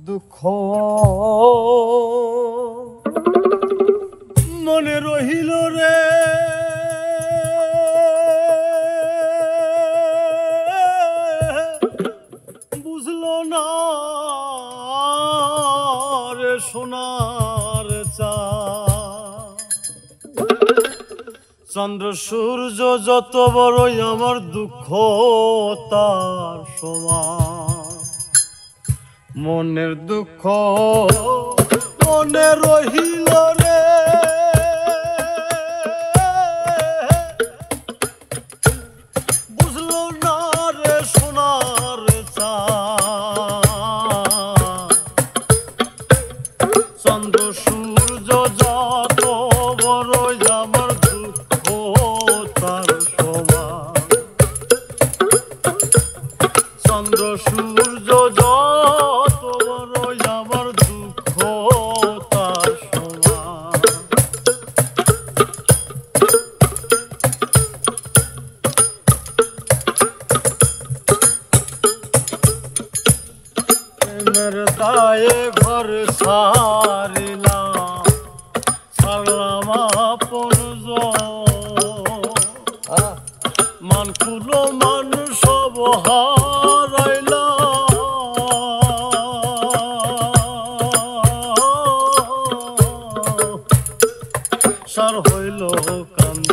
দুঃখ মনে রহিল রে, বুঝলো না রে সোনার চাঁদ। চন্দ্র সূর্য যত বড়ই আমার দুঃখ তার সমান। মনের দুঃখ মনে রহিল রে, বুঝলো না রে সোনার চাঁদ। চন্দ্র সূর্য যত বড়ই আমার দুঃখ তার সমান। চন্দ্র সূর্য যত বড়ই আমার দুঃখ তার সমান। প্রেমের দায়ে ঘর সারিলাম, সারলাম আপন মান কুলো মানুষ সব হারাইলাম, সার হইল কান্দ।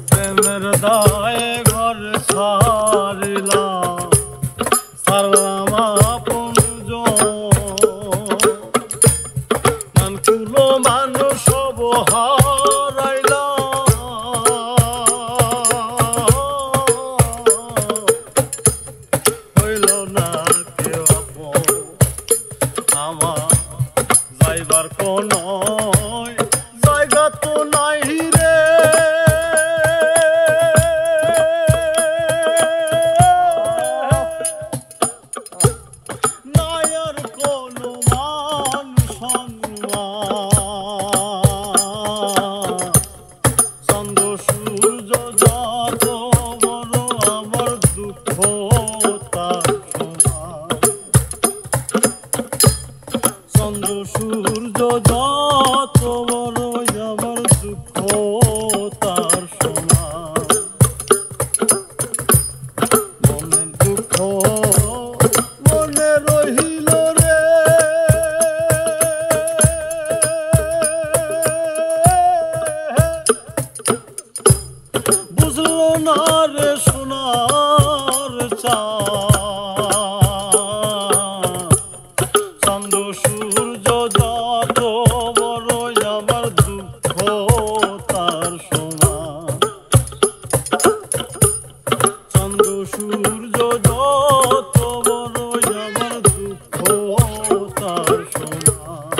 প্রেমের দায়ে ঘর সারিলাম, সারলাম আপন মান কুলো মানুষ সব হারাইলাম, হইল না কেউ আপন। আমার যাইবার কোন জায়গা তো নাই রে, নাই আর কোন মান সম্মান। চন্দ্র সূর্য যত বড় আমার দুঃখ তার সমান। চন্দ্র সূর্য যত বড় আমার দুঃখ তার সমান। মনের দুঃখ মনে রহিল রে, বুঝলো না রে সোনার চাঁদ। চন্দ্র সূর্য যত বড় আমার দুঃখ তার সমান। চন্দ্র সূর্য যত বড় আমার দুঃখ তার সমান।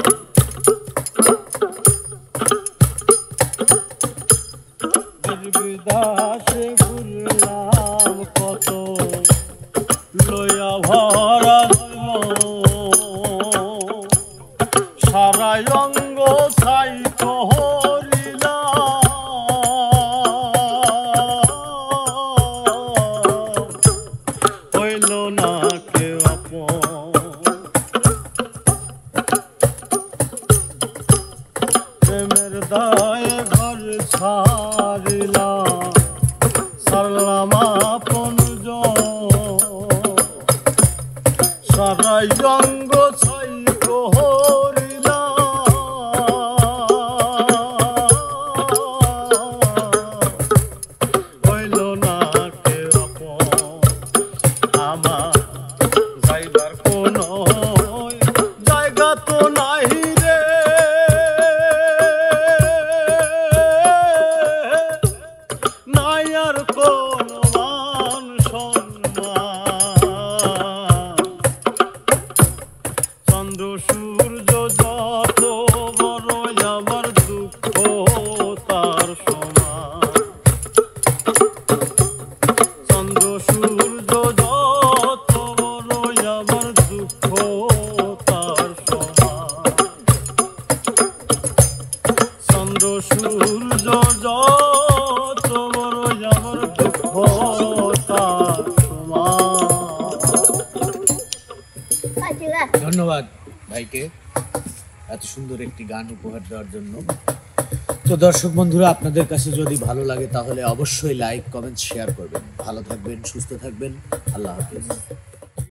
বিদাসে ঘুরলাম কত লইয়া ভরা সারাই অঙ্গ ছাই করিলাম, হইল না কেউ আপন। প্রেমের দায়ে ঘর ছাড়িলাম, সারলাম আপন সারাই অঙ্গ ছাই করিলাম, হইল না কেউ আপন। আমার যাইবার কোন জায়গা তো নাই রে, নাই আর কোন মান সম্মান। ধন্যবাদ ভাইকে এত সুন্দর একটি গান উপহার দেওয়ার জন্য। তো দর্শক বন্ধুরা, আপনাদের কাছে যদি ভালো লাগে তাহলে অবশ্যই লাইক, কমেন্ট, শেয়ার করবেন। ভালো থাকবেন, সুস্থ থাকবেন। আল্লাহ হাফেজ।